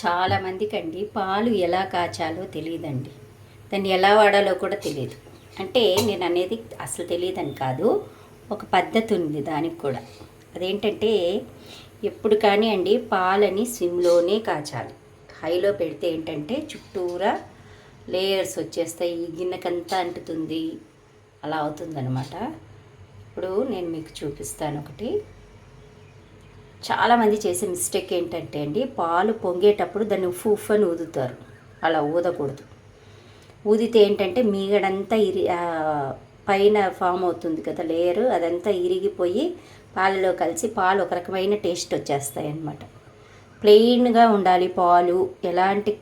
చాలామందికి అండి పాలు ఎలా కాచాలో తెలియదండి. దాన్ని ఎలా వాడాలో కూడా తెలియదు. అంటే నేను అనేది అసలు తెలియదని కాదు, ఒక పద్ధతి ఉంది దానికి కూడా. అదేంటంటే ఎప్పుడు కానీ అండి పాలని సిమ్లోనే కాచాలి. హైలో పెడితే ఏంటంటే చుట్టూరా లేయర్స్ వచ్చేస్తాయి, ఈ గిన్నెకంతా అంటుతుంది, అలా అవుతుందన్నమాట. ఇప్పుడు నేను మీకు చూపిస్తాను ఒకటి. చాలామంది చేసే మిస్టేక్ ఏంటంటే అండి, పాలు పొంగేటప్పుడు దాన్ని ఉఫ్ అని ఊదుతారు. అలా ఊదకూడదు. ఊదితే ఏంటంటే మీగడంతా పైన ఫామ్ అవుతుంది కదా లేయరు, అదంతా ఇరిగిపోయి పాలలో కలిసి పాలు ఒక రకమైన టేస్ట్ వచ్చేస్తాయి అన్నమాట. ప్లెయిన్గా ఉండాలి పాలు, ఎలాంటి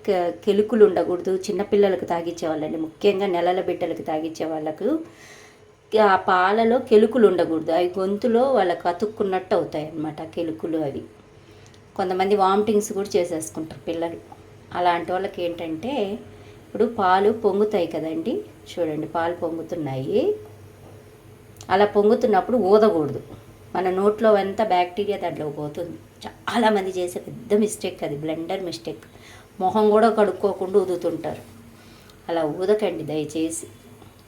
కెలుకులు ఉండకూడదు. చిన్నపిల్లలకు తాగించే వాళ్ళండి, ముఖ్యంగా నెలల బిడ్డలకు తాగించే వాళ్ళకు ఆ పాలలో కెలుకులు ఉండకూడదు. అవి గొంతులో వాళ్ళకు అతుక్కున్నట్టు అవుతాయి అన్నమాట కెలుకులు. అవి కొంతమంది వామిటింగ్స్ కూడా చేసేసుకుంటారు పిల్లలు. అలాంటి వాళ్ళకి ఏంటంటే ఇప్పుడు పాలు పొంగుతాయి కదండి, చూడండి పాలు పొంగుతున్నాయి. అలా పొంగుతున్నప్పుడు ఊదకూడదు. మన నోట్లో అంతా బ్యాక్టీరియా దాంట్లో పోతుంది. చాలామంది చేసే పెద్ద మిస్టేక్ అది, బ్లెండర్ మిస్టేక్. మొహం కూడా కడుక్కోకుండా ఊదుతుంటారు. అలా ఊదకండి దయచేసి.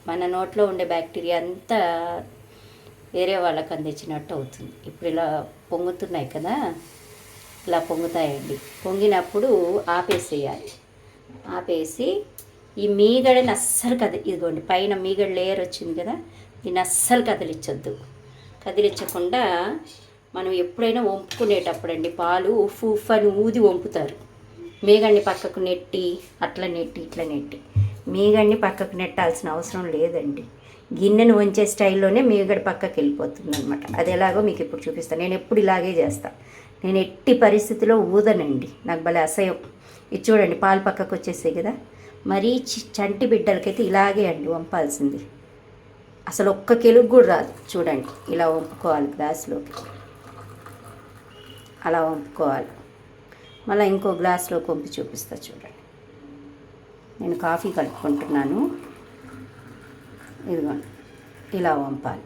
మన నోట్లో ఉండే బ్యాక్టీరియా అంతా వేరే వాళ్ళకి అందించినట్టు అవుతుంది. ఇప్పుడు ఇలా పొంగుతున్నాయి కదా, ఇలా పొంగుతాయండి. పొంగినప్పుడు ఆపేసేయాలి. ఆపేసి ఈ మీగడని అస్సలు ఇదిగోండి పైన మీగడ లేయర్ వచ్చింది కదా, దీన్ని అస్సలు కదిలించొద్దు. కదిలించకుండా మనం ఎప్పుడైనా వంపుకునేటప్పుడు అండి పాలు ఉఫ్ ఉఫ్ అని ఊది వంపుతారు. మీగడిని పక్కకు నెట్టి అట్లా నెట్టి ఇట్లా నెట్టి, మీగడిని పక్కకు నెట్టాల్సిన అవసరం లేదండి. గిన్నెను వంచే స్టైల్లోనే మీగడ పక్కకి వెళ్ళిపోతుంది అనమాట. అది ఎలాగో మీకు ఇప్పుడు చూపిస్తాను. నేను ఎప్పుడు ఇలాగే చేస్తాను. నేను ఎట్టి పరిస్థితిలో ఊదనండి, నాకు భలే అసహ్యం. ఇది చూడండి పాలు పక్కకు వచ్చేసాయి కదా. మరీ చంటి బిడ్డలకైతే ఇలాగే అండి వంపాల్సింది. అసలు ఒక్క కెలుగు కూడా రాదు. చూడండి ఇలా వంపుకోవాలి గ్లాసులోకి, అలా వంపుకోవాలి. మళ్ళీ ఇంకో గ్లాస్లోకి వంపి చూపిస్తా చూడండి. నేను కాఫీ కలుపుకుంటున్నాను, ఇదిగోండి ఇలా వంపాలి.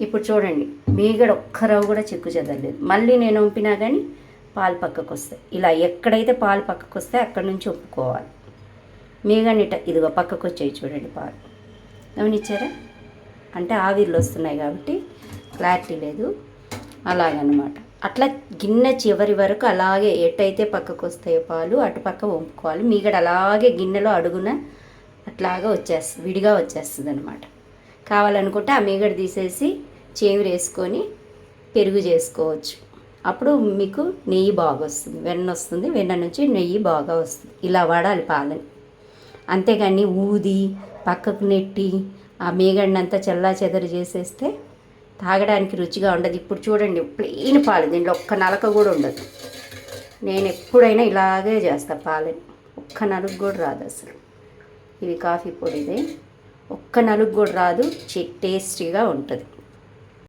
ఇప్పుడు చూడండి మీగడ ఒక్క రవ్వ కూడా చెక్కు చెదరలేదు. మళ్ళీ నేను వంపినా కానీ పాలు పక్కకు వస్తాయి. ఇలా ఎక్కడైతే పాలు పక్కకు వస్తాయి అక్కడి నుంచి వంపుకోవాలి. మీగడిట ఇదిగో పక్కకు వచ్చాయి చూడండి పాలు, గమనించారా? అంటే ఆవిర్లు వస్తున్నాయి కాబట్టి క్లారిటీ లేదు, అలాగనమాట. అట్లా గిన్నె చివరి వరకు అలాగే ఎట్టయితే పక్కకు వస్తాయో పాలు అటు పక్క వంపుకోవాలి. మీగడ అలాగే గిన్నెలో అడుగున అట్లాగా వచ్చేస్తుంది, విడిగా వచ్చేస్తుంది అనమాట. కావాలనుకుంటే ఆ మీగడ తీసేసి చేవురు వేసుకొని పెరుగు చేసుకోవచ్చు. అప్పుడు మీకు నెయ్యి బాగా వస్తుంది, వెన్న వస్తుంది, వెన్న నుంచి నెయ్యి బాగా వస్తుంది. ఇలా వాడాలి పాలని. అంతేగాని ఊది పక్కకు నెట్టి ఆ మీగడినంతా చల్లా చెదరు చేసేస్తే తాగడానికి రుచిగా ఉండదు. ఇప్పుడు చూడండి ప్లెయిన్ పాలు, దీంట్లో ఒక్క నలక కూడా ఉండదు. నేను ఎప్పుడైనా ఇలాగే చేస్తాను పాలని. ఒక్క నలుగు కూడా రాదు అసలు. ఇవి కాఫీ పొడిదే, ఒక్క నలుగు కూడా రాదు, టేస్టీగా ఉంటుంది.